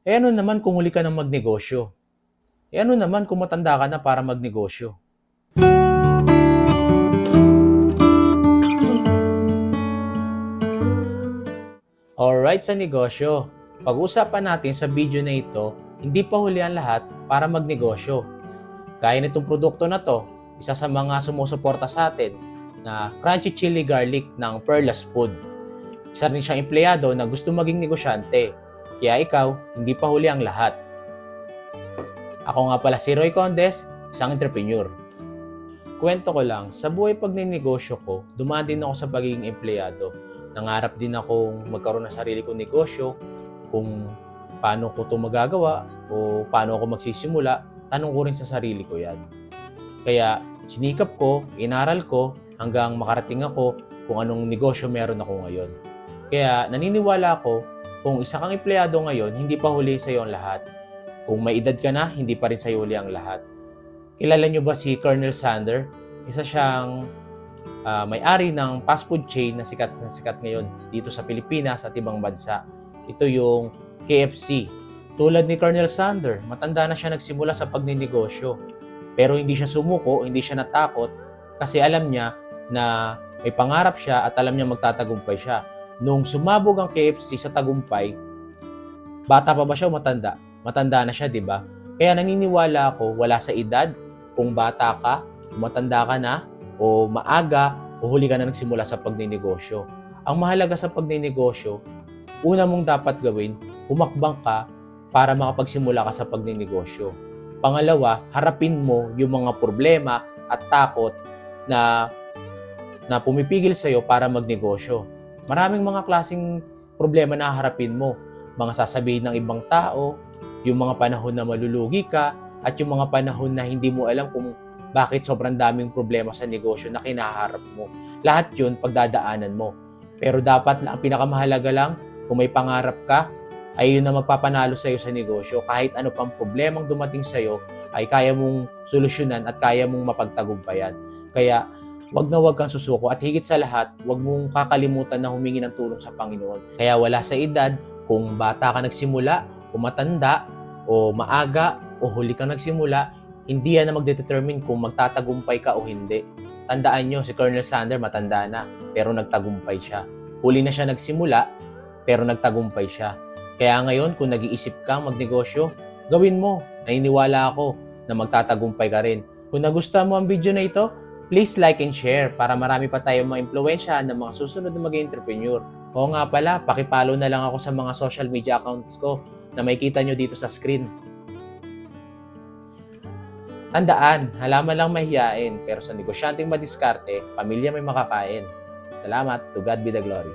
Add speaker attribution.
Speaker 1: Eh ano naman kung huli ka ng magnegosyo? Eh ano naman kung matanda ka na para magnegosyo? Alright sa negosyo. Pag-usapan natin sa video na ito, hindi pa huli ang lahat para magnegosyo. Gaya nitong produkto na to, isa sa mga sumusuporta sa atin na crunchy chili garlic ng Perlas Food. Isa rin siyang empleyado na gusto maging negosyante. Kaya ikaw, hindi pa huli ang lahat. Ako nga pala si Roy Condes, isang entrepreneur. Kwento ko lang, sa buhay pagnenegosyo ko, dumaan din ako sa pagiging empleyado. Nangarap din akong magkaroon ng sarili kong negosyo, kung paano ko ito magagawa o paano ako magsisimula, tanong ko rin sa sarili ko yan. Kaya sinikap ko, inaral ko, hanggang makarating ako kung anong negosyo meron ako ngayon. Kaya naniniwala ako, kung isa kang empleyado ngayon, hindi pa huli sa iyo ang lahat. Kung may edad ka na, hindi pa rin sa iyo huli ang lahat. Kilala nyo ba si Colonel Sanders? Isa siyang may-ari ng fast food chain na sikat ngayon dito sa Pilipinas at ibang bansa. Ito yung KFC. Tulad ni Colonel Sanders, matanda na siya nagsimula sa pagninegosyo. Pero hindi siya sumuko, hindi siya natakot kasi alam niya na may pangarap siya at alam niya magtatagumpay siya. Nung sumabog ang KFC sa tagumpay, bata pa ba siya o matanda? Matanda na siya, di ba? Kaya naniniwala ako, wala sa edad, kung bata ka, matanda ka na, o maaga, o huli ka na nagsimula sa pagninegosyo. Ang mahalaga sa pagninegosyo, una mong dapat gawin, humakbang ka para makapagsimula ka sa pagninegosyo. Pangalawa, harapin mo yung mga problema at takot na pumipigil sa'yo para magnegosyo. Maraming mga klaseng problema na harapin mo. Mga sasabihin ng ibang tao, yung mga panahon na malulugi ka, at yung mga panahon na hindi mo alam kung bakit sobrang daming problema sa negosyo na kinaharap mo. Lahat yun pagdadaanan mo. Pero dapat ang pinakamahalaga lang, kung may pangarap ka, ay yun na magpapanalo sa'yo sa negosyo. Kahit ano pang problemang dumating sa'yo, ay kaya mong solusyonan at kaya mong mapagtagumpayan. Kaya, wag na wag kang susuko at higit sa lahat, wag mong kakalimutan na humingi ng tulong sa Panginoon. Kaya wala sa edad, kung bata ka nagsimula, kung matanda, o maaga, o huli kang nagsimula, hindi yan na magdetermine kung magtatagumpay ka o hindi. Tandaan nyo, si Colonel Sanders matanda na, pero nagtagumpay siya. Huli na siya nagsimula, pero nagtagumpay siya. Kaya ngayon, kung nag-iisip kang magnegosyo, gawin mo. Naniniwala ako na magtatagumpay ka rin. Kung nagustuhan mo ang video na ito, please like and share para marami pa tayong ma-impluwensyahan ng mga susunod na maging entrepreneur. Oo nga pala, pakipollow na lang ako sa mga social media accounts ko na makikita nyo dito sa screen. Tandaan, halaman lang mahiyain, pero sa negosyanteng madiskarte, pamilya may makakain. Salamat, to God be the glory.